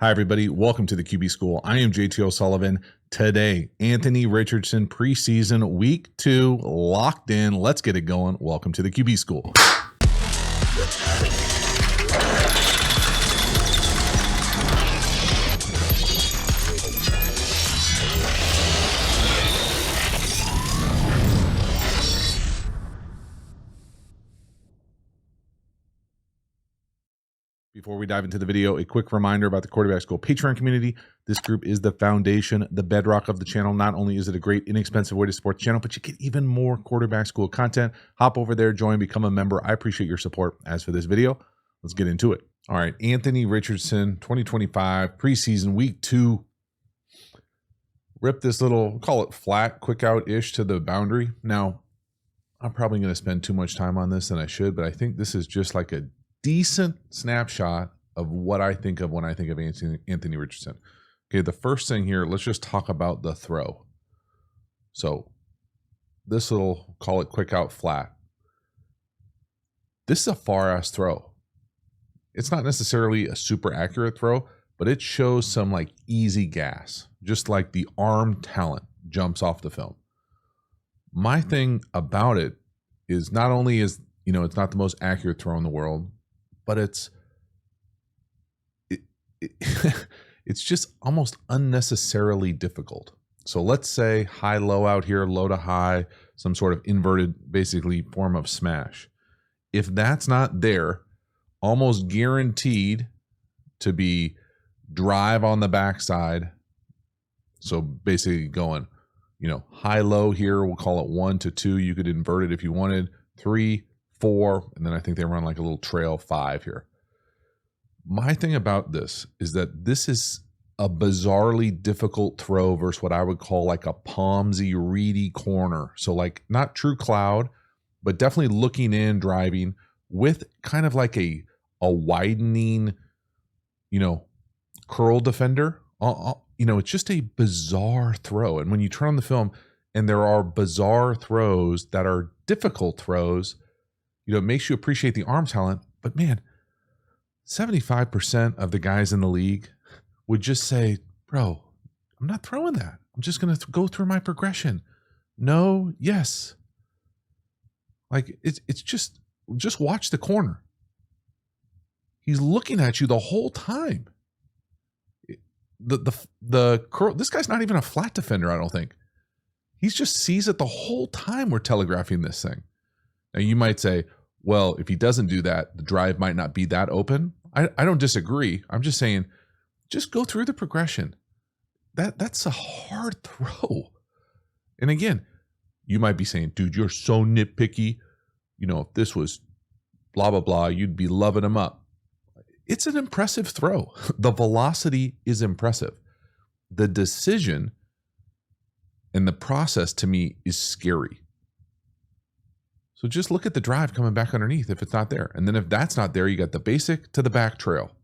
Hi, everybody. Welcome to the QB School. I am JT O'Sullivan. Today, Anthony Richardson, preseason week 2, locked in. Let's get it going. Welcome to the QB School. Before we dive into the video, a quick reminder about the Quarterback School Patreon community. This group is the foundation, the bedrock of the channel. Not only is it a great, inexpensive way to support the channel, but you get even more Quarterback School content. Hop over there, join, become a member. I appreciate your support. As for this video, let's get into it. All right, Anthony Richardson, 2025, preseason, week 2. Rip this little, call it flat, quick out-ish to the boundary. Now, I'm probably going to spend too much time on this than I should, but I think this is just like a decent snapshot of what I think of when I think of Anthony Richardson. Okay, the first thing here, let's just talk about the throw. So this little, call it quick out flat. This is a far-ass throw. It's not necessarily a super accurate throw, but it shows some like easy gas, just like the arm talent jumps off the film. My thing about it is not only is, it's not the most accurate throw in the world, but it's just almost unnecessarily difficult. So let's say high-low out here, low to high, some sort of inverted, basically, form of smash. If that's not there, almost guaranteed to be drive on the backside. So basically going, high-low here, we'll call it 1 to 2. You could invert it if you wanted. 3, 4, and then I think they run like a little trail 5 here. My thing about this is that this is a bizarrely difficult throw versus what I would call like a palmsy, reedy corner. So like not true cloud, but definitely looking in, driving with kind of like a widening, curl defender. It's just a bizarre throw. And when you turn on the film and there are bizarre throws that are difficult throws, it makes you appreciate the arm talent. But man, 75% of the guys in the league would just say, bro, I'm not throwing that. I'm just going to go through my progression. No, yes. Like it's just watch the corner. He's looking at you the whole time. The curl, this guy's not even a flat defender, I don't think. He just sees it the whole time we're telegraphing this thing. Now you might say, well, if he doesn't do that, the drive might not be that open. I don't disagree. I'm just saying, just go through the progression. That's a hard throw. And again, you might be saying, dude, you're so nitpicky. If this was blah, blah, blah, you'd be loving him up. It's an impressive throw. The velocity is impressive. The decision and the process to me is scary. So just look at the drive coming back underneath if it's not there. And then if that's not there, you got the basic to the back trail.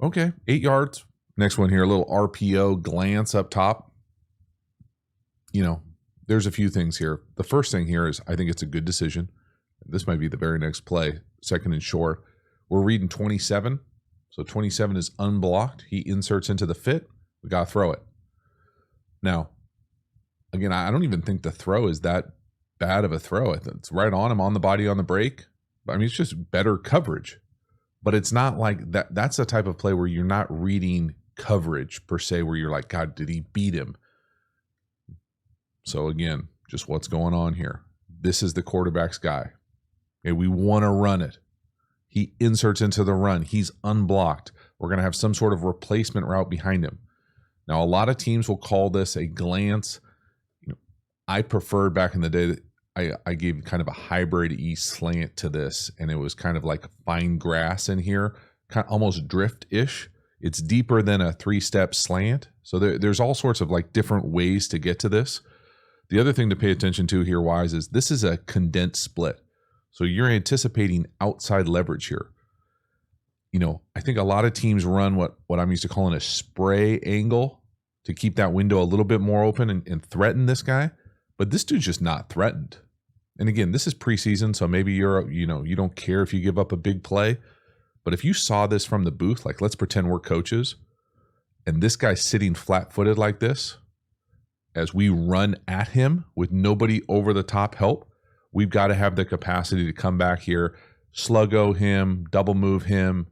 Okay, 8 yards. Next one here, a little RPO glance up top. There's a few things here. The first thing here is I think it's a good decision. This might be the very next play, second and short. We're reading 27. So 27 is unblocked. He inserts into the fit. We got to throw it. Now, again, I don't even think the throw is that bad of a throw. It's right on him, on the body, on the break. I mean, it's just better coverage. But it's not like that. That's the type of play where you're not reading coverage per se, where you're like, God, did he beat him? So again, just what's going on here. This is the quarterback's guy. Okay, we want to run it. He inserts into the run. He's unblocked. We're going to have some sort of replacement route behind him. Now, a lot of teams will call this a glance. I preferred back in the day that I gave kind of a hybrid E slant to this, and it was kind of like fine grass in here, kind of almost drift-ish. It's deeper than a 3-step slant. So there's all sorts of like different ways to get to this. The other thing to pay attention to here, Wise, is this is a condensed split. So you're anticipating outside leverage here. I think a lot of teams run what I'm used to calling a spray angle to keep that window a little bit more open and threaten this guy. But this dude's just not threatened. And again, this is preseason, so maybe you don't care if you give up a big play. But if you saw this from the booth, like let's pretend we're coaches, and this guy's sitting flat-footed like this, as we run at him with nobody over the top help, we've got to have the capacity to come back here, sluggo him, double move him,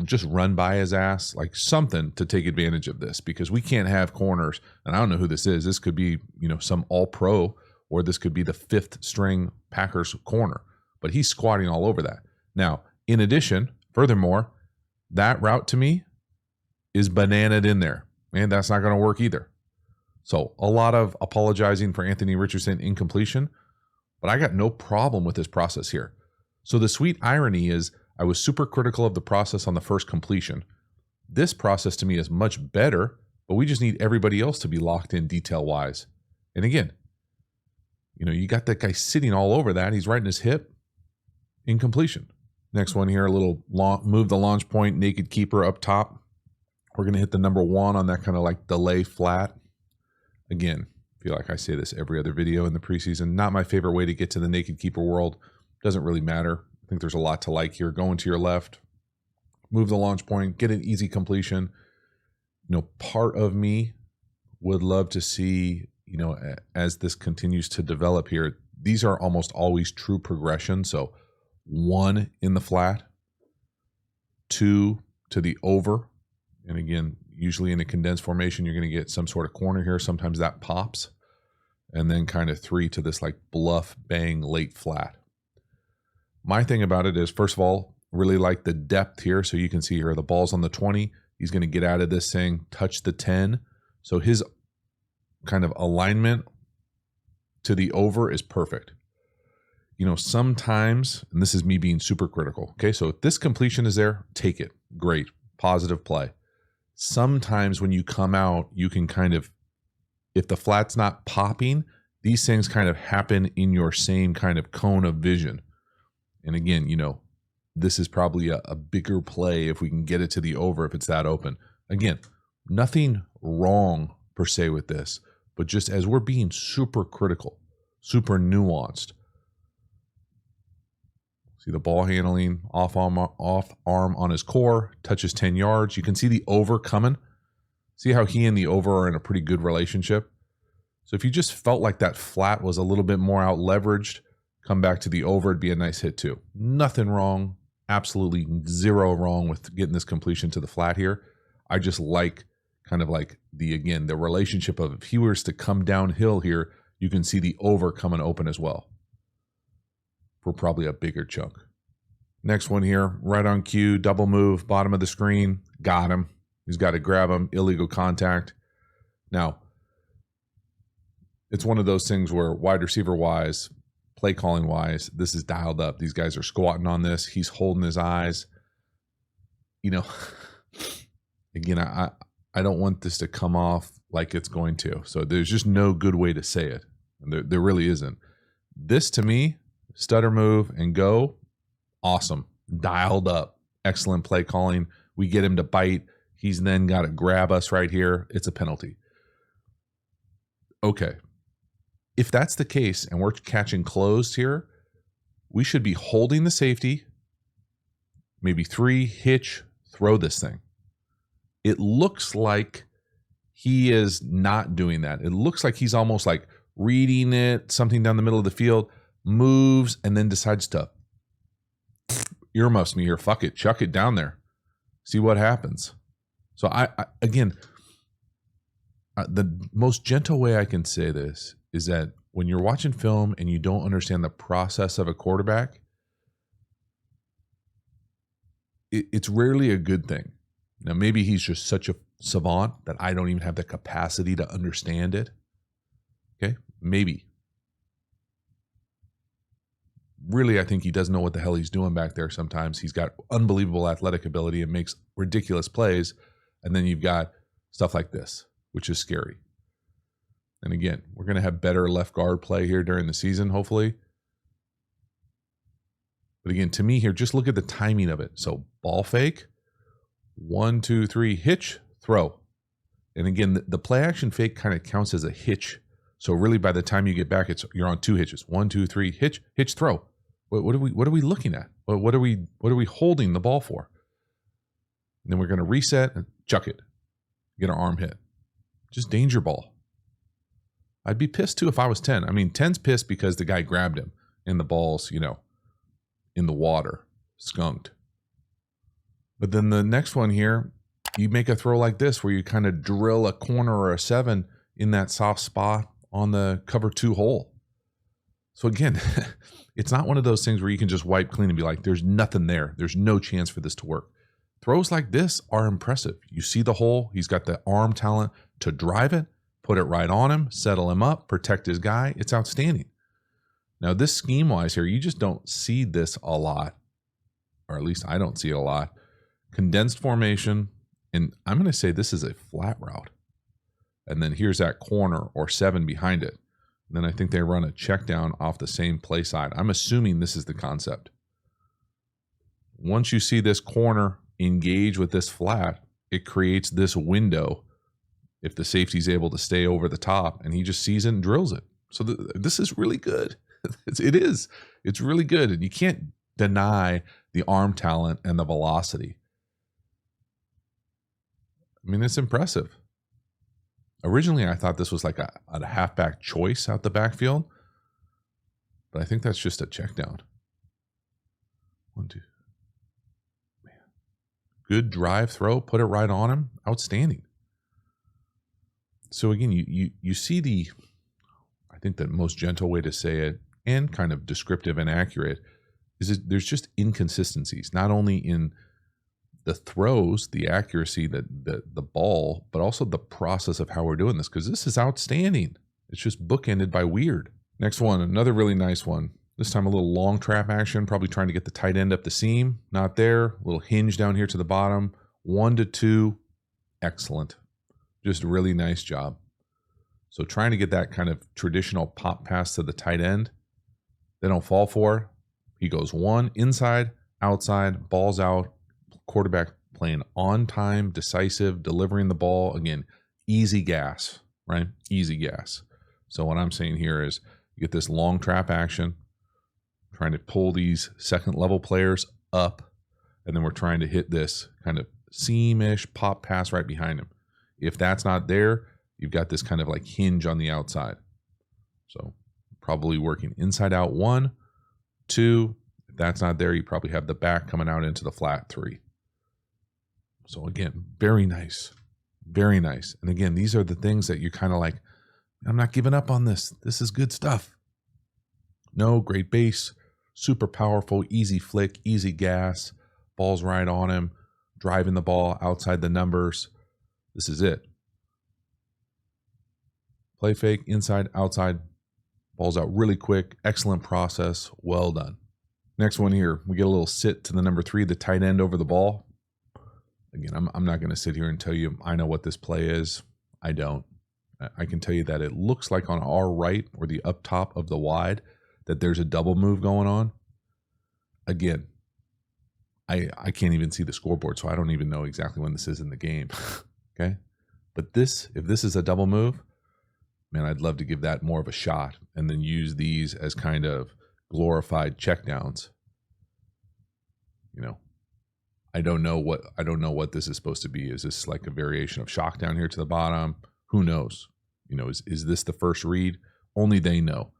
just run by his ass, like something to take advantage of this, because we can't have corners. And I don't know who this is. This could be, some all-pro, or this could be the 5th string Packers corner, but he's squatting all over that. Now, in addition, furthermore, that route to me is bananaed in there, and that's not going to work either. So a lot of apologizing for Anthony Richardson incompletion, but I got no problem with this process here. So the sweet irony is I was super critical of the process on the first completion. This process to me is much better, but we just need everybody else to be locked in detail-wise. And again, you got that guy sitting all over that. He's right in his hip. Incompletion. Next one here, a little move the launch point, naked keeper up top. We're going to hit the number 1 on that kind of like delay flat. Again, I feel like I say this every other video in the preseason. Not my favorite way to get to the naked keeper world. Doesn't really matter. I think there's a lot to like here. Going to your left, move the launch point, get an easy completion. Part of me would love to see, as this continues to develop here, these are almost always true progression. So 1 in the flat, 2 to the over. And again, usually in a condensed formation, you're going to get some sort of corner here. Sometimes that pops. And then kind of 3 to this like bluff, bang, late flat. My thing about it is, first of all, really like the depth here. So you can see here, the ball's on the 20. He's going to get out of this thing, touch the 10. So his kind of alignment to the over is perfect. Sometimes, and this is me being super critical. Okay, so if this completion is there, take it. Great. Positive play. Sometimes when you come out, you can kind of, if the flat's not popping, these things kind of happen in your same kind of cone of vision. And again, this is probably a bigger play if we can get it to the over, if it's that open. Again, nothing wrong per se with this, but just as we're being super critical, super nuanced. See the ball handling, off arm on his core, touches 10 yards. You can see the over coming. See how he and the over are in a pretty good relationship. So if you just felt like that flat was a little bit more out leveraged, come back to the over, it'd be a nice hit too. Nothing wrong, absolutely zero wrong with getting this completion to the flat here. I just like kind of like the relationship of, if he was to come downhill here, you can see the over coming open as well for probably a bigger chunk. Next one here, right on cue, double move, bottom of the screen, got him. He's got to grab him, illegal contact. Now, it's one of those things where wide receiver wise, play calling wise, this is dialed up. These guys are squatting on this. He's holding his eyes. Again, I don't want this to come off like it's going to. So there's just no good way to say it. There really isn't. This to me, stutter move and go, awesome. Dialed up. Excellent play calling. We get him to bite. He's then got to grab us right here. It's a penalty. Okay. If that's the case and we're catching closed here, we should be holding the safety, maybe 3, hitch, throw this thing. It looks like he is not doing that. It looks like he's almost like reading it, something down the middle of the field, moves, and then decides to earmuffs me here. Fuck it. Chuck it down there. See what happens. So again, the most gentle way I can say this is that when you're watching film and you don't understand the process of a quarterback, it's rarely a good thing. Now, maybe he's just such a savant that I don't even have the capacity to understand it. Okay, maybe. Really, I think he doesn't know what the hell he's doing back there sometimes. He's got unbelievable athletic ability and makes ridiculous plays. And then you've got stuff like this, which is scary. And again, we're going to have better left guard play here during the season, hopefully. But again, to me here, just look at the timing of it. So ball fake, 1, 2, 3, hitch, throw. And again, the play action fake kind of counts as a hitch. So really by the time you get back, you're on 2 hitches. 1, 2, 3, hitch, hitch, throw. What are we looking at? What are we holding the ball for? And then we're going to reset and chuck it. Get our arm hit. Just danger ball. I'd be pissed too if I was 10. I mean, 10's pissed because the guy grabbed him and the ball's, you know, in the water, skunked. But then the next one here, you make a throw like this where you kind of drill a corner or a 7 in that soft spot on the cover 2 hole. So again, it's not one of those things where you can just wipe clean and be like, there's nothing there. There's no chance for this to work. Throws like this are impressive. You see the hole. He's got the arm talent to drive it, put it right on him, settle him up, protect his guy. It's outstanding. Now, this scheme-wise here, you just don't see this a lot, or at least I don't see it a lot. Condensed formation, and I'm going to say this is a flat route. And then here's that corner or 7 behind it. And then I think they run a check down off the same play side. I'm assuming this is the concept. Once you see this corner engage with this flat, it creates this window if the safety's able to stay over the top, and he just sees it and drills it. So this is really good. It is. It's really good, and you can't deny the arm talent and the velocity. I mean, it's impressive. Originally, I thought this was like a halfback choice out the backfield, but I think that's just a check down. 1, 2. Man. Good drive throw, put it right on him. Outstanding. So again, you see the, I think the most gentle way to say it, and kind of descriptive and accurate, is there's just inconsistencies, not only in the throws, the accuracy, the ball, but also the process of how we're doing this, because this is outstanding. It's just bookended by weird. Next one, another really nice one. This time a little long trap action, probably trying to get the tight end up the seam. Not there. A little hinge down here to the bottom. 1 to 2. Excellent. Just really nice job. So trying to get that kind of traditional pop pass to the tight end. They don't fall for it. He goes 1, inside, outside, ball's out. Quarterback playing on time, decisive, delivering the ball. Again, easy gas, right? Easy gas. So what I'm saying here is you get this long trap action, trying to pull these second level players up, and then we're trying to hit this kind of seam-ish pop pass right behind him. If that's not there, you've got this kind of like hinge on the outside. So probably working inside out 1, 2. If that's not there, you probably have the back coming out into the flat 3. So again, very nice. Very nice. And again, these are the things that you're kind of like, I'm not giving up on this. This is good stuff. No, great base, super powerful, easy flick, easy gas, ball's right on him, driving the ball outside the numbers. This is it. Play fake, inside, outside, ball's out really quick. Excellent process. Well done. Next one here, we get a little sit to the number 3, the tight end over the ball. Again, I'm not going to sit here and tell you I know what this play is. I don't. I can tell you that it looks like on our right or the up top of the wide that there's a double move going on. Again, I can't even see the scoreboard, so I don't even know exactly when this is in the game. Okay? But if this is a double move, man, I'd love to give that more of a shot and then use these as kind of glorified checkdowns. You know, I don't know what this is supposed to be. Is this like a variation of shock down here to the bottom? Who knows? You know, is this the first read? Only they know.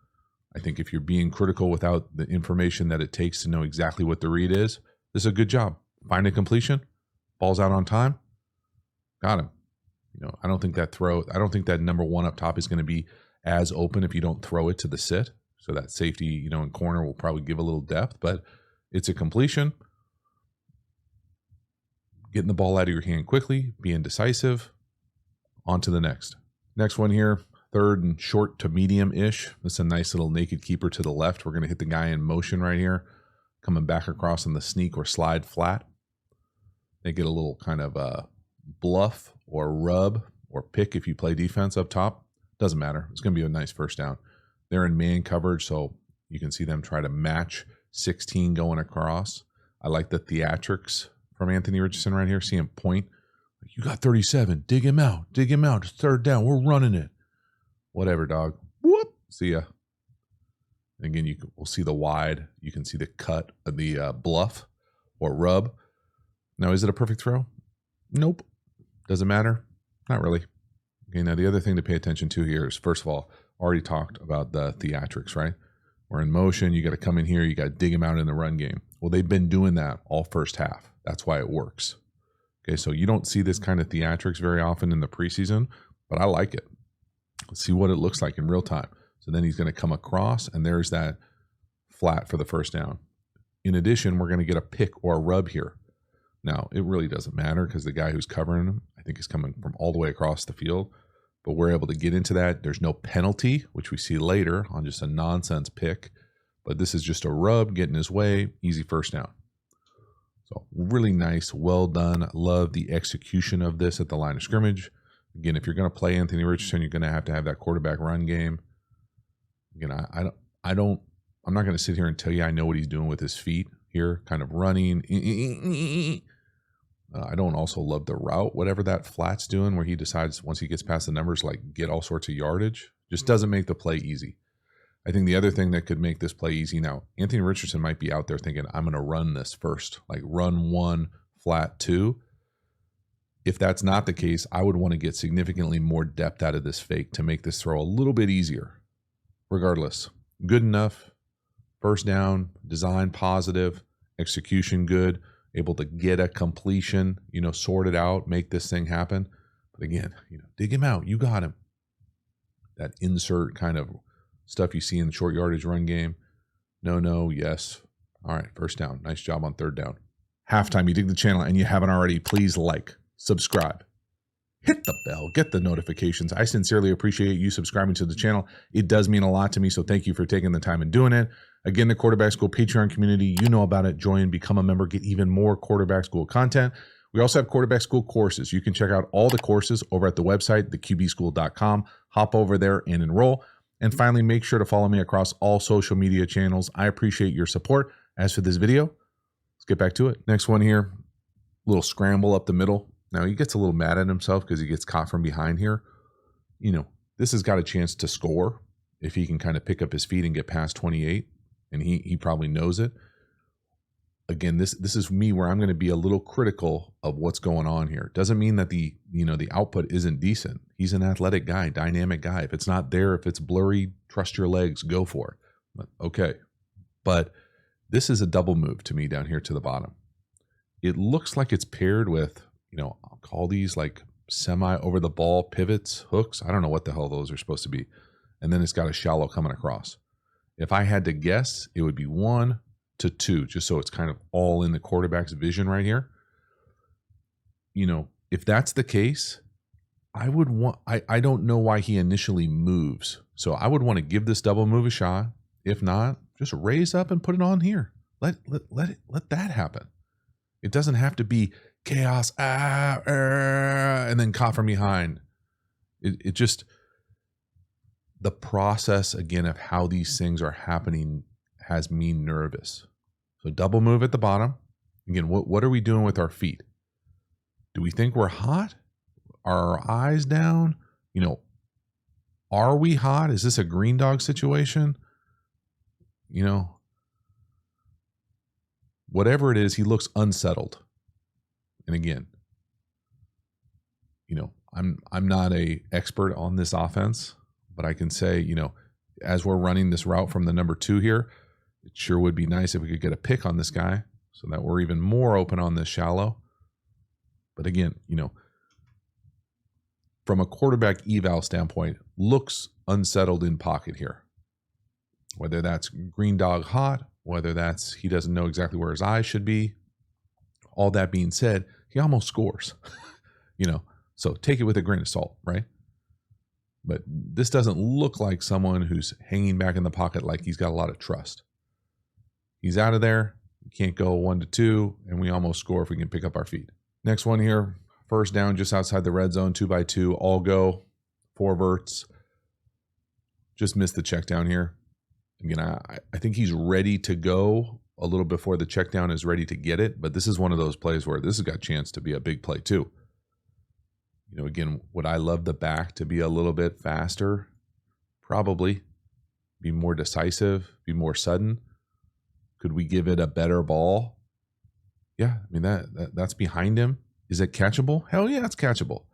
I think if you're being critical without the information that it takes to know exactly what the read is, this is a good job. Find a completion, ball's out on time, got him. You know, I don't think that number 1 up top is going to be as open if you don't throw it to the sit. So that safety, you know, in corner will probably give a little depth, but it's a completion. Getting the ball out of your hand quickly, being decisive. On to the next. Next one here, 3rd and short to medium-ish. This is a nice little naked keeper to the left. We're going to hit the guy in motion right here, coming back across on the sneak or slide flat. They get a little kind of bluff or rub or pick if you play defense up top. Doesn't matter. It's going to be a nice first down. They're in man coverage, so you can see them try to match 16 going across. I like the theatrics from Anthony Richardson right here. See him point. You got 37. Dig him out. Dig him out. It's 3rd down. We're running it. Whatever, dog. Whoop. See ya. Again, we'll see the wide. You can see the cut of the bluff or rub. Now, is it a perfect throw? Nope. Does it matter? Not really. Okay, now the other thing to pay attention to here is, first of all, already talked about the theatrics, right? We're in motion. You got to come in here. You got to dig him out in the run game. Well, they've been doing that all first half. That's why it works. Okay, so you don't see this kind of theatrics very often in the preseason, but I like it. Let's see what it looks like in real time. So then he's going to come across, and there's that flat for the first down. In addition, we're going to get a pick or a rub here. Now, it really doesn't matter because the guy who's covering him, I think, is coming from all the way across the field. But we're able to get into that. There's no penalty, which we see later on just a nonsense pick. But this is just a rub, getting his way, easy first down. So really nice, well done. Love the execution of this at the line of scrimmage. Again, if you're going to play Anthony Richardson, you're going to have that quarterback run game. Again, I'm not going to sit here and tell you I know what he's doing with his feet here, kind of running. I don't also love the route, whatever that flat's doing, where he decides once he gets past the numbers, like get all sorts of yardage. Just doesn't make the play easy. I think the other thing that could make this play easy now, Anthony Richardson might be out there thinking, I'm going to run this first, like run 1, flat 2. If that's not the case, I would want to get significantly more depth out of this fake to make this throw a little bit easier. Regardless, good enough. First down, design positive, execution good, able to get a completion, sort it out, make this thing happen. But again, dig him out. You got him. That insert kind of stuff you see in the short yardage run game. No, yes. All right, first down. Nice job on third down. Halftime, you dig the channel and you haven't already, please like, subscribe, hit the bell, get the notifications. I sincerely appreciate you subscribing to the channel. It does mean a lot to me, so thank you for taking the time and doing it. Again, the Quarterback School Patreon community, you know about it. Join, become a member, get even more Quarterback School content. We also have Quarterback School courses. You can check out all the courses over at the website, theqbschool.com. Hop over there and enroll. And finally, make sure to follow me across all social media channels. I appreciate your support. As for this video, let's get back to it. Next one here, little scramble up the middle. Now, he gets a little mad at himself because he gets caught from behind here. This has got a chance to score if he can kind of pick up his feet and get past 28, and he probably knows it. Again, this is me where I'm going to be a little critical of what's going on here. Doesn't mean that the output isn't decent. He's an athletic guy, dynamic guy. If it's not there, if it's blurry, trust your legs, go for it. Okay. But this is a double move to me down here to the bottom. It looks like it's paired with, I'll call these like semi over the ball pivots, hooks. I don't know what the hell those are supposed to be. And then it's got a shallow coming across. If I had to guess, it would be 1 to 2, just so it's kind of all in the quarterback's vision right here. If that's the case, I don't know why he initially moves. So I would want to give this double move a shot. If not, just raise up and put it on here. Let that happen. It doesn't have to be chaos, and then caught from behind. It just, the process again of how these things are happening has me nervous. So double move at the bottom. Again, what are we doing with our feet? Do we think we're hot? Are our eyes down? Are we hot? Is this a green dog situation? Whatever it is, he looks unsettled. And again, I'm not a expert on this offense, but I can say, as we're running this route from the number 2 here, it sure would be nice if we could get a pick on this guy so that we're even more open on this shallow. But again, from a quarterback eval standpoint, looks unsettled in pocket here. Whether that's green dog hot, whether that's he doesn't know exactly where his eyes should be. All that being said, he almost scores, so take it with a grain of salt, right? But this doesn't look like someone who's hanging back in the pocket like he's got a lot of trust. He's out of there. We can't go 1 to 2, and we almost score if we can pick up our feet. Next one here, first down just outside the red zone, 2x2, all go, 4 verts. Just missed the check down here. Again, I think he's ready to go a little before the check down is ready to get it, but this is one of those plays where this has got a chance to be a big play too. Again, would I love the back to be a little bit faster? Probably. be more decisive, be more sudden? Could we give it a better ball? Yeah, I mean that's behind him. Is it catchable? Hell yeah, it's catchable.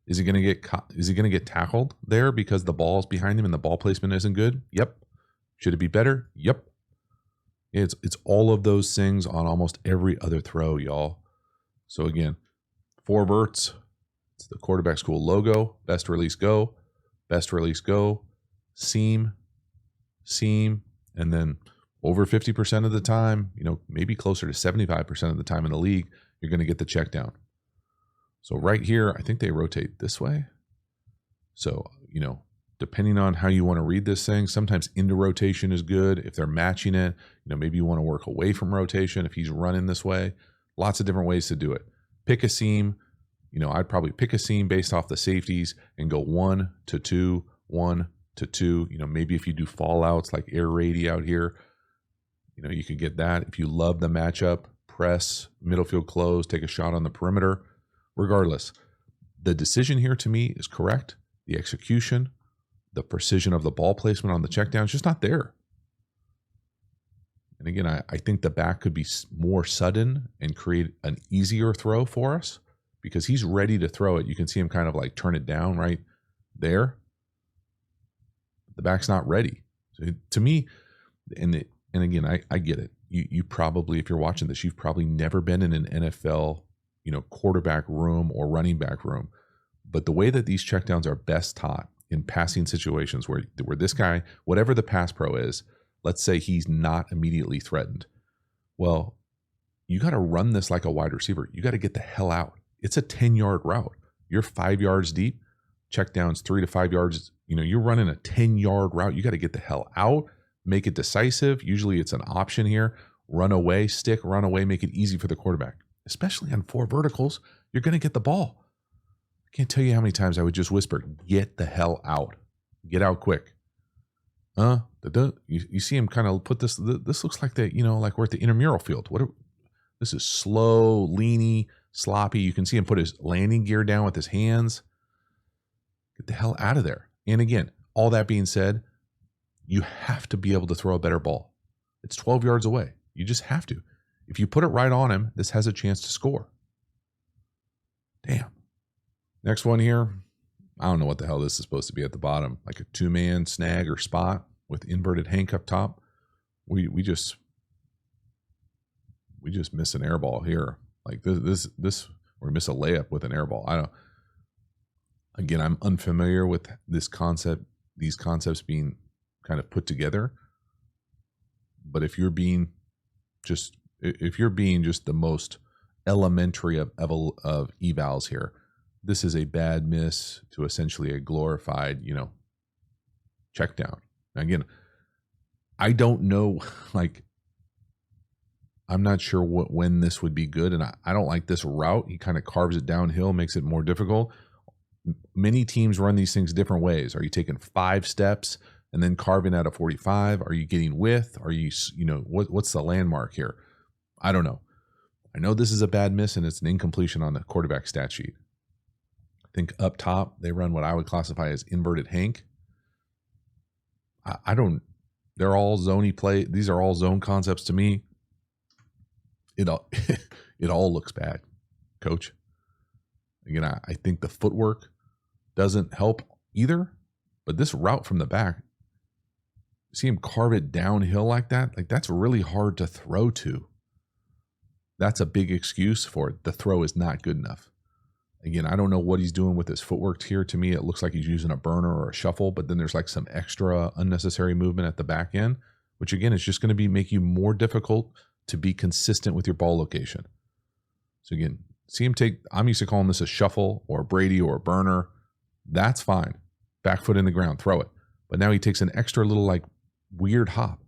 Is he going to get tackled there because the ball's behind him and the ball placement isn't good? Yep. Should it be better? Yep. It's all of those things on almost every other throw, y'all. So again, 4 verts. It's the quarterback school logo. Best release go. Best release go. Seam. And then over 50% of the time, maybe closer to 75% of the time in the league, you're going to get the check down. So right here, I think they rotate this way. So, depending on how you want to read this thing, sometimes into rotation is good. If they're matching it, maybe you want to work away from rotation if he's running this way. Lots of different ways to do it. Pick a seam. I'd probably pick a seam based off the safeties and go 1 to 2, 1 to 2. Maybe if you do fallouts like air raid out here, you could get that. If you love the matchup, press, middle field close, take a shot on the perimeter. Regardless, the decision here to me is correct. The execution, the precision of the ball placement on the check down is just not there. And again, I think the back could be more sudden and create an easier throw for us because he's ready to throw it. You can see him kind of like turn it down right there. The back's not ready. So to me, and again, I get it. You probably, if you're watching this, you've probably never been in an NFL quarterback room or running back room. But the way that these checkdowns are best taught in passing situations where this guy, whatever the pass pro is, let's say he's not immediately threatened. Well, you got to run this like a wide receiver. You got to get the hell out. It's a 10-yard route. You're 5 yards deep, checkdowns 3 to 5 yards. You're running a 10-yard route. You got to get the hell out, make it decisive. Usually it's an option here. Run away, stick, run away, make it easy for the quarterback. Especially on 4 verticals, you're going to get the ball. I can't tell you how many times I would just whisper, get the hell out. Get out quick. You see him kind of put this looks like like we're at the intramural field. This is slow, leany, sloppy. You can see him put his landing gear down with his hands. Get the hell out of there. And again, all that being said, you have to be able to throw a better ball. It's 12 yards away. You just have to. If you put it right on him, this has a chance to score. Damn. Next one here. I don't know what the hell this is supposed to be at the bottom. Like a 2-man snag or spot with inverted Hank up top. We just miss an air ball here. Like this or miss a layup with an air ball. I'm unfamiliar with this concept, these concepts being kind of put together. But if you're being just the most elementary of evals here, this is a bad miss to essentially a glorified, check down. Now again, I don't know, I'm not sure when this would be good, and I don't like this route. He kind of carves it downhill, makes it more difficult. Many teams run these things different ways. Are you taking 5 steps and then carving out a 45? Are you getting width? Are you, what's the landmark here? I don't know. I know this is a bad miss and it's an incompletion on the quarterback stat sheet. I think up top, they run what I would classify as inverted Hank. They're all zoney play. These are all zone concepts to me. It all looks bad, coach. Again, I think the footwork doesn't help either, but this route from the back, see him carve it downhill like that? Like that's really hard to throw to. That's a big excuse for it. The throw is not good enough. Again, I don't know what he's doing with his footwork here. To me, it looks like he's using a burner or a shuffle, but then there's like some extra unnecessary movement at the back end, which again is just going to make you more difficult to be consistent with your ball location. So again, see him take, I'm used to calling this a shuffle or a Brady or a burner. That's fine. Back foot in the ground, throw it. But now he takes an extra little like weird hop.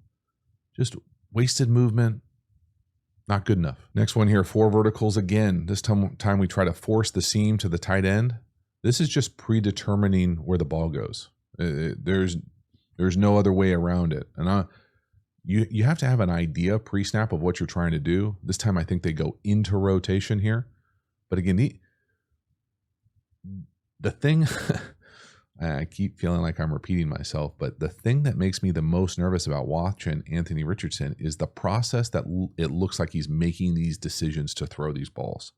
Just wasted movement. Not good enough. Next one here, 4 verticals again. This time we try to force the seam to the tight end. This is just predetermining where the ball goes. There's no other way around it. And you have to have an idea pre-snap of what you're trying to do. This time I think they go into rotation here. But again, the thing, I keep feeling like I'm repeating myself, but the thing that makes me the most nervous about watching Anthony Richardson is the process that it looks like he's making these decisions to throw these balls.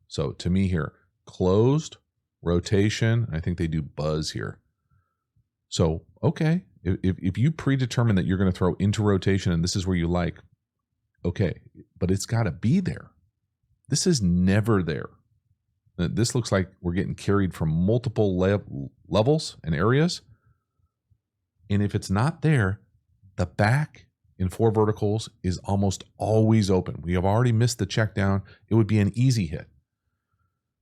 So to me here, closed, rotation, I think they do buzz here. So, okay, if you predetermine that you're going to throw into rotation and this is where you like, okay, but it's got to be there. This is never there. This looks like we're getting carried from multiple levels and areas. And if it's not there, the back in 4 verticals is almost always open. We have already missed the check down. It would be an easy hit.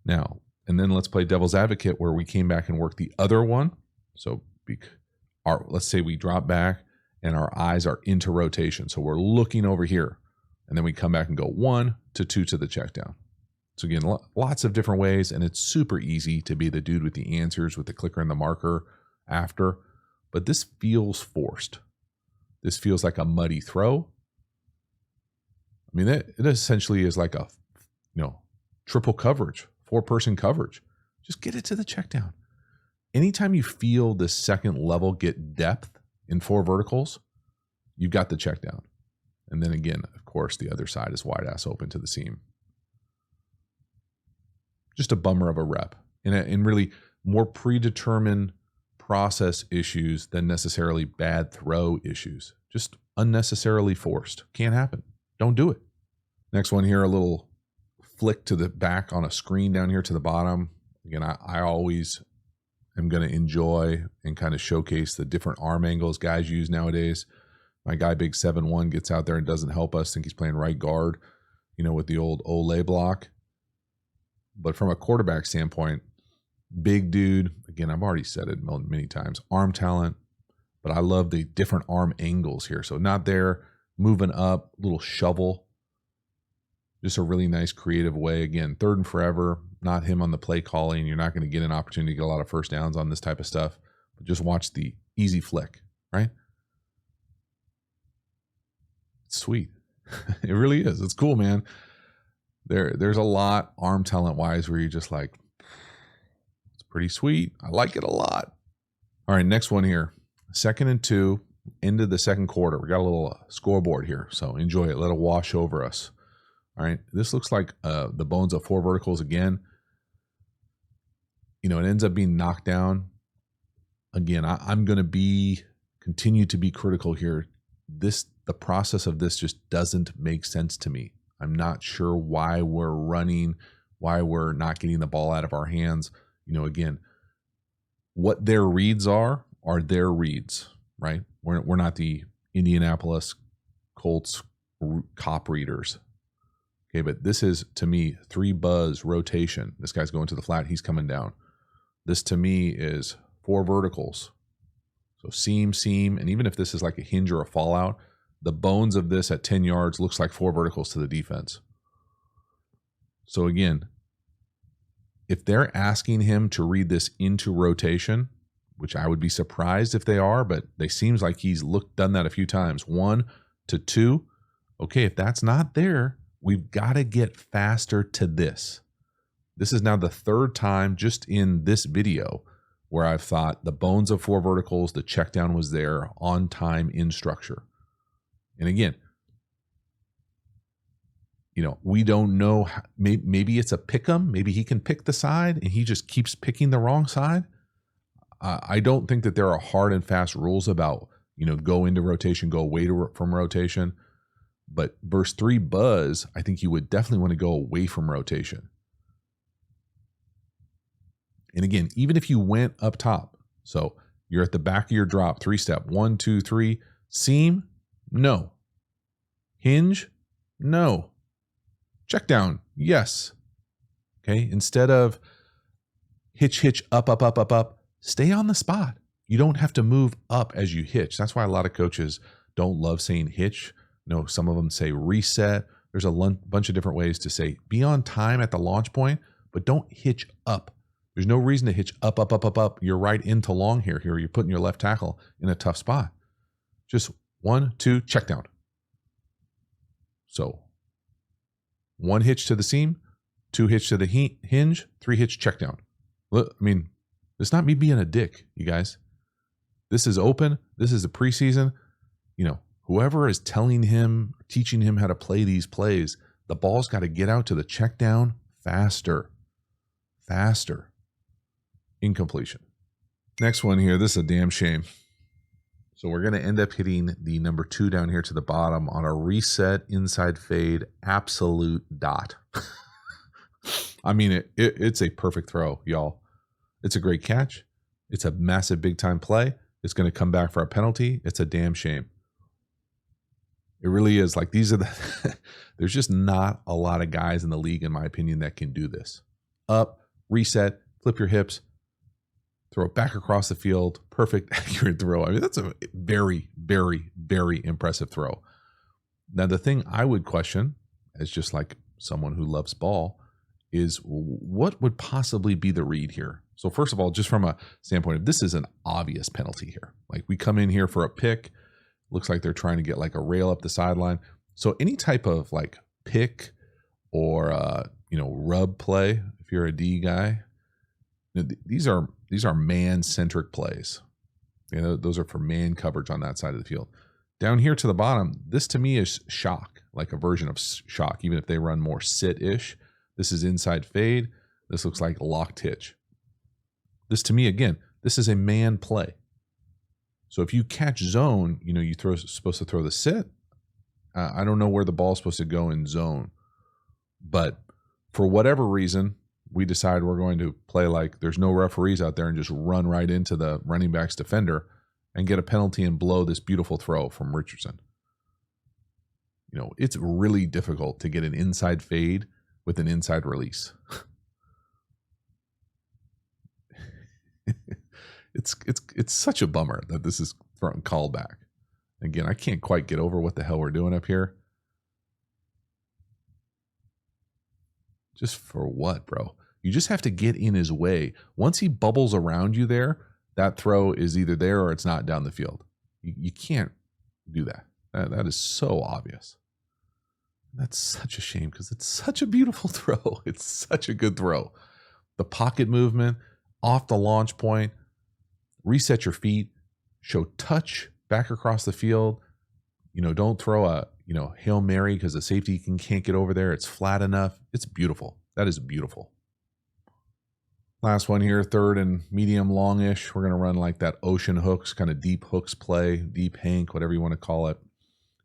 Now, and then let's play devil's advocate where we came back and worked the other one. So let's say we drop back and our eyes are into rotation. So we're looking over here. And then we come back and go 1 to 2 to the check down. So again, lots of different ways, and it's super easy to be the dude with the answers, with the clicker and the marker after, but this feels forced. This feels like a muddy throw. I mean, it essentially is like a, triple coverage, 4-person coverage. Just get it to the check down. Anytime you feel the second level get depth in 4 verticals, you've got the check down. And then again, of course, the other side is wide ass open to the seam. Just a bummer of a rep, and really more predetermined process issues than necessarily bad throw issues. Just unnecessarily forced. Can't happen. Don't do it. Next one here, a little flick to the back on a screen down here to the bottom. Again, I always am going to enjoy and kind of showcase the different arm angles guys use nowadays. My guy, big 7'1", gets out there and doesn't help us. Think he's playing right guard, with the old Olay block. But from a quarterback standpoint, big dude, again, I've already said it many times, arm talent, but I love the different arm angles here. So not there, moving up, little shovel, just a really nice creative way. Again, 3rd and forever, not him on the play calling. You're not going to get an opportunity to get a lot of first downs on this type of stuff, but just watch the easy flick, right? It's sweet. It really is. It's cool, man. There's a lot arm talent wise where you're just like, it's pretty sweet. I like it a lot. All right, next one here. 2nd and 2, into the second quarter. We got a little scoreboard here, so enjoy it. Let it wash over us. All right, this looks like the bones of 4 verticals again. It ends up being knocked down. Again, I'm going to continue to be critical here. The process of this just doesn't make sense to me. I'm not sure why we're running, why we're not getting the ball out of our hands. Again, what their reads are their reads, right? We're not the Indianapolis Colts cop readers. Okay, but this is, to me, 3 buzz rotation. This guy's going to the flat, he's coming down. This, to me, is 4 verticals. So seam, and even if this is like a hinge or a fallout, the bones of this at 10 yards looks like 4 verticals to the defense. So again, if they're asking him to read this into rotation, which I would be surprised if they are, but they seems like he's done that a few times. 1 to 2. Okay, if that's not there, we've got to get faster to this. This is now the 3rd time just in this video where I've thought the bones of 4 verticals, the check down was there on time in structure. And again, we don't know. Maybe it's a pick 'em. Maybe he can pick the side and he just keeps picking the wrong side. I don't think that there are hard and fast rules about, go into rotation, go away from rotation. But verse 3 buzz, I think you would definitely want to go away from rotation. And again, even if you went up top, so you're at the back of your drop, 3-step, 1, 2, 3, seam, no. Hinge, no. Check down, yes. Okay, instead of hitch, up, stay on the spot. You don't have to move up as you hitch. That's why a lot of coaches don't love saying hitch. Some of them say reset. There's a bunch of different ways to say be on time at the launch point, but don't hitch up. There's no reason to hitch up. You're right into long here. You're putting your left tackle in a tough spot. Just 1, 2, check down. So 1 hitch to the seam, 2 hitch to the hinge, 3 hitch check down. I mean, It's not me being a dick, you guys. This is open. This is the preseason. You know, whoever is telling him, teaching him how to play these plays, the ball's got to get out to the check down faster. Faster. Incompletion. Next one here. This is a damn shame. So we're going to end up hitting the number 2 down here to the bottom on a reset inside fade absolute dot. I mean, it's a perfect throw, y'all. It's a great catch. It's a massive big time play. It's going to come back for a penalty. It's a damn shame. It really is. Like, these are the there's just not a lot of guys in the league, in my opinion, that can do this. Up, reset, flip your hips, throw it back across the field. Perfect, accurate throw. I mean, that's a very, very, very impressive throw. Now, the thing I would question, as just like someone who loves ball, is what would possibly be the read here? So first of all, just from a standpoint of, this is an obvious penalty here. Like, we come in here for a pick. Looks like they're trying to get like a rail up the sideline. So any type of like pick or, rub play, if you're a D guy, these are man-centric plays. You know, those are for man coverage on that side of the field. Down here to the bottom, this to me is shock, like a version of shock, even if they run more sit-ish. This is inside fade. This looks like locked hitch. This to me, again, this is a man play. So if you catch zone, you're supposed to throw the sit. I don't know where the ball's supposed to go in zone. But for whatever reason, we decide we're going to play like there's no referees out there and just run right into the running back's defender and get a penalty and blow this beautiful throw from Richardson. It's really difficult to get an inside fade with an inside release. It's such a bummer that this is called back. Again, I can't quite get over what the hell we're doing up here. Just for what, bro? You just have to get in his way. Once he bubbles around you there, that throw is either there or it's not down the field. You can't do that. That is so obvious. That's such a shame because it's such a beautiful throw. It's such a good throw. The pocket movement, off the launch point, reset your feet, show touch back across the field. Don't throw a, Hail Mary because the safety can't get over there. It's flat enough. It's beautiful. That is beautiful. Last one here, third and medium longish. We're going to run like that ocean hooks, kind of deep hooks play, deep hank, whatever you want to call it.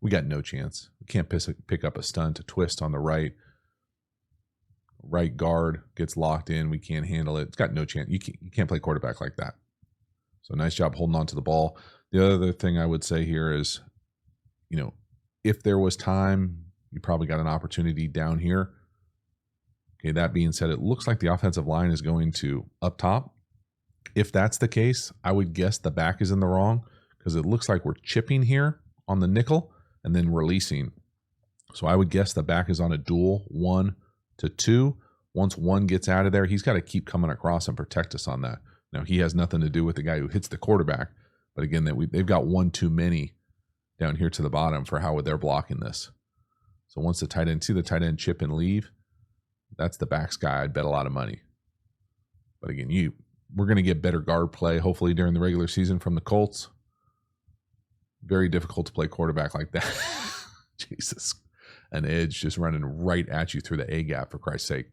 We got no chance. We can't pick up a stunt, a twist on the right. Right guard gets locked in. We can't handle it. It's got no chance. You can't play quarterback like that. So nice job holding on to the ball. The other thing I would say here is, if there was time, you probably got an opportunity down here. Okay, that being said, it looks like the offensive line is going to up top. If that's the case, I would guess the back is in the wrong because it looks like we're chipping here on the nickel and then releasing. So I would guess the back is on a dual 1 to 2. Once one gets out of there, he's got to keep coming across and protect us on that. Now, he has nothing to do with the guy who hits the quarterback. But again, they've got one too many down here to the bottom for how they're blocking this. So once the tight end, see the tight end chip and leave, that's the backs guy. I'd bet a lot of money. But again, we're going to get better guard play, hopefully, during the regular season from the Colts. Very difficult to play quarterback like that. Jesus. An edge just running right at you through the A gap, for Christ's sake.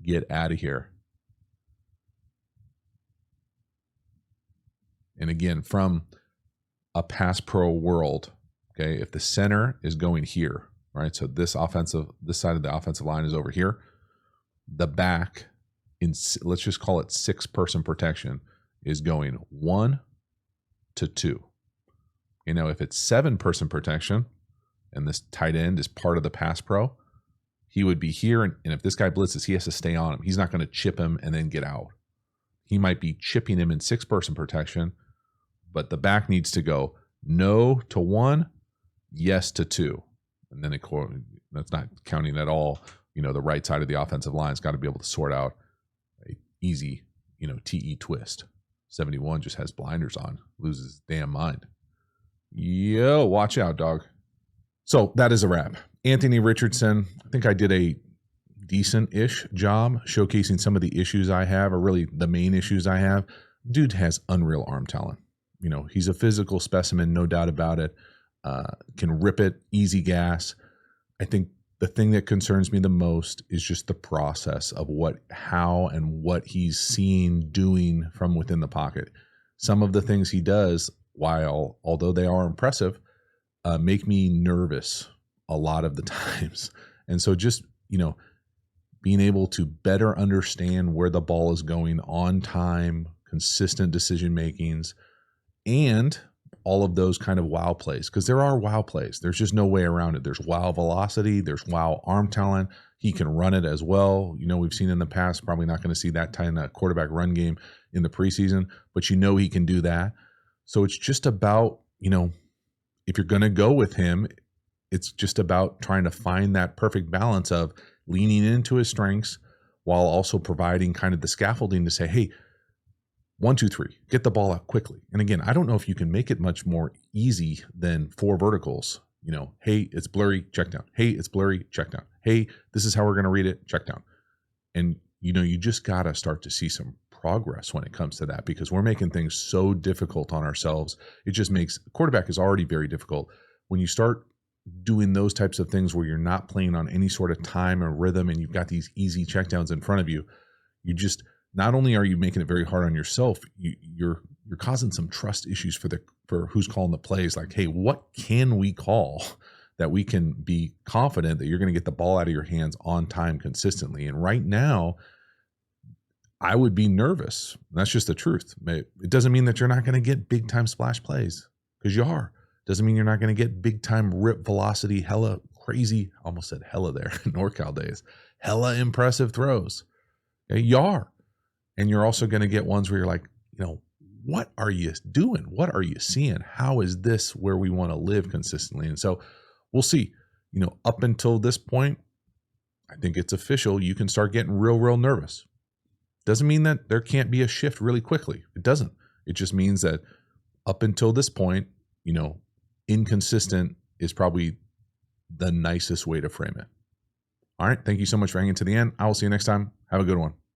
Get out of here. And again, from a pass pro world, okay, if the center is going here, right? So this side of the offensive line is over here. The back, let's just call it 6-person protection, is going 1 to 2. If it's 7-person protection, and this tight end is part of the pass pro, he would be here. And if this guy blitzes, he has to stay on him. He's not going to chip him and then get out. He might be chipping him in 6-person protection, but the back needs to go no to 1, yes to 2. And then that's not counting at all. The right side of the offensive line has got to be able to sort out a easy, TE twist. 71 just has blinders on, loses his damn mind. Yo, watch out, dog. So that is a wrap. Anthony Richardson, I think I did a decent-ish job showcasing some of the issues I have, or really the main issues I have. Dude has unreal arm talent. You know, he's a physical specimen, no doubt about it. Can rip it, easy gas. I think the thing that concerns me the most is just the process of how and what he's seeing doing from within the pocket. Some of the things he does, although they are impressive, make me nervous a lot of the times. And so just, you know, being able to better understand where the ball is going on time, consistent decision makings, and all of those kind of wow plays, because there are wow plays. There's just no way around it. There's wow velocity. There's wow arm talent. He can run it as well. You know, we've seen in the past, probably not going to see that kind of quarterback run game in the preseason, but you know he can do that. So it's just about, you know, if you're going to go with him, it's just about trying to find that perfect balance of leaning into his strengths while also providing kind of the scaffolding to say, hey, 1, 2, 3, get the ball out quickly. And again, I don't know if you can make it much more easy than 4 verticals. You know, hey, it's blurry, check down. Hey, it's blurry, check down. Hey, this is how we're going to read it, check down. And, you know, you just got to start to see some progress when it comes to that, because we're making things so difficult on ourselves. It just makes quarterback is already very difficult. When you start doing those types of things where you're not playing on any sort of time or rhythm and you've got these easy checkdowns in front of you, you just, not only are you making it very hard on yourself, you're causing some trust issues for who's calling the plays. Like, hey, what can we call that we can be confident that you're going to get the ball out of your hands on time consistently? And right now, I would be nervous. That's just the truth. It doesn't mean that you're not going to get big time splash plays, because you are. Doesn't mean you're not going to get big time rip velocity, hella crazy, almost said hella there, NorCal days, hella impressive throws. Okay, you are. And you're also going to get ones where you're like, you know, what are you doing? What are you seeing? How is this where we want to live consistently? And so we'll see. You know, up until this point, I think it's official. You can start getting real nervous. Doesn't mean that there can't be a shift really quickly. It doesn't. It just means that up until this point, you know, inconsistent is probably the nicest way to frame it. All right. Thank you so much for hanging to the end. I will see you next time. Have a good one.